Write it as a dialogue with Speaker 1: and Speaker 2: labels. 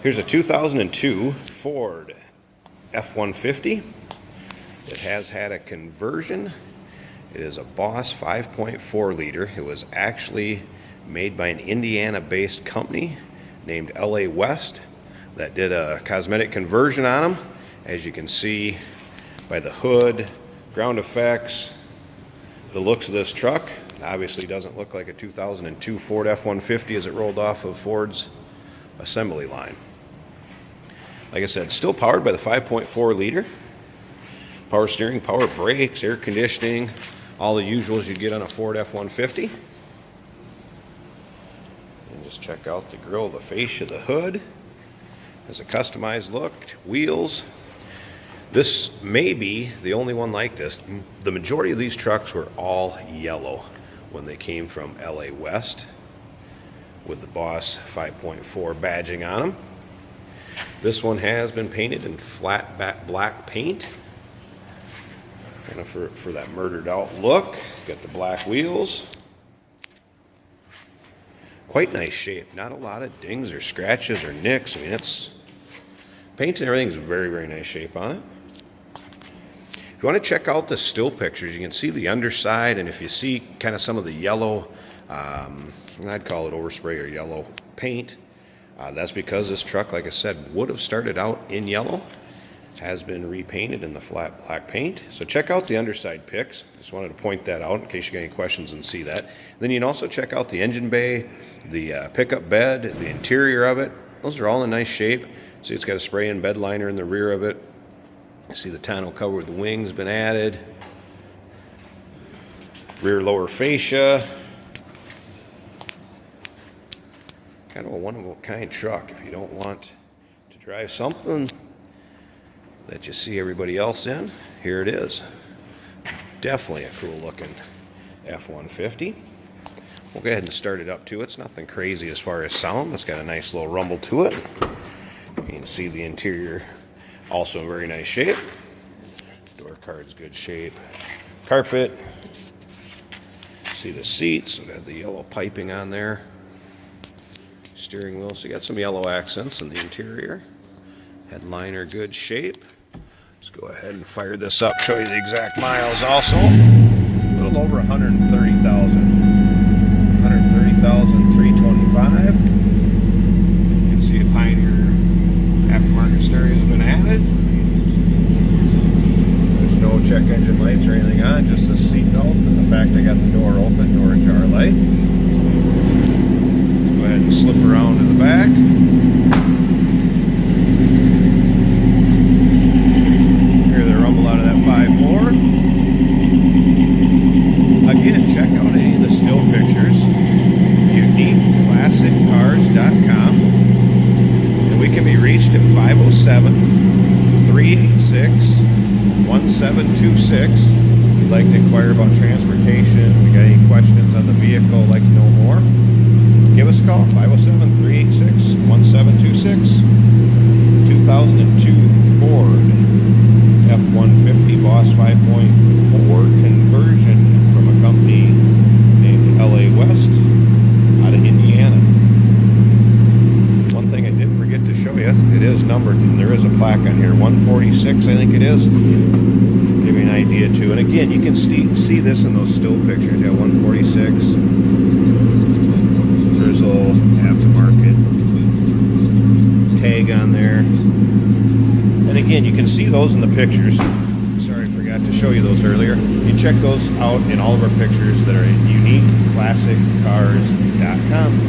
Speaker 1: Here's a 2002 Ford F-150. It has had a conversion. It is a Boss 5.4 liter. It was actually made by an Indiana-based company named LA West that did a cosmetic conversion on them. As you can see by the hood, ground effects, the looks of this truck. Obviously doesn't look like a 2002 Ford F-150 as it rolled off of Ford's assembly line. Like I said, still powered by the 5.4 liter. Power steering, power brakes, air conditioning, all the usuals you get on a Ford F-150. And just check out the grille, the fascia, the hood. Has a customized look, wheels. This may be the only one like this. The majority of these trucks were all yellow when they came from LA West with the Boss 5.4 badging on them. This one has been painted in flat black paint, kind of for that murdered out look. Got the black wheels. Quite nice shape. Not a lot of dings or scratches or nicks. I mean, it's paint and everything's very, very nice shape on it. If you want to check out the still pictures, you can see the underside, and if you see kind of some of the yellow, I'd call it overspray or yellow paint, that's because this truck, like I said, would have started out in yellow, has been repainted in the flat black paint. So check out the underside pics. Just wanted to point that out in case you got any questions and see that. Then you can also check out the engine bay, the pickup bed, the interior of it. Those are all in nice shape. See, it's got a spray-in bed liner in the rear of it. You see the tonneau cover with the wings been added. Rear lower fascia. Kind of a one-of-a-kind truck if you don't want to drive something that you see everybody else in. Here it is. Definitely a cool looking F-150. We'll go ahead and start it up too. It's nothing crazy as far as sound. It's got a nice little rumble to it. You can see the interior also in very nice shape. Door card's good shape. Carpet. See the seats. We got the yellow piping on there. Steering wheel. So you got some yellow accents in the interior. Headliner good shape. Let's go ahead and fire this up. Show you the exact miles also. A little over 130,000. 130,325. You can see a Pioneer aftermarket stereo has been added. There's no check engine lights or anything on, just the seat belt and the fact I got the door open, door ajar light. Go ahead and slip around to the back. Hear the rumble out of that 5.4. Again, check out any of the still pictures. UniqueClassicCars.com. We can be reached at 507-386-1726. If you'd like to inquire about transportation, we got any questions on the vehicle, like to know more, give us a call, 507-386-1726. 2002 Ford F-150 Boss 5.4 conversion from a company named LA West out of Indiana. To show you, it is numbered and there is a plaque on here, 146 I think it is. Give you an idea too. And again, you can see this in those still pictures. Yeah, 146. There's a little aftermarket tag on there. And again, you can see those in the pictures. Sorry, I forgot to show you those earlier. You check those out in all of our pictures that are at UniqueClassicCars.com.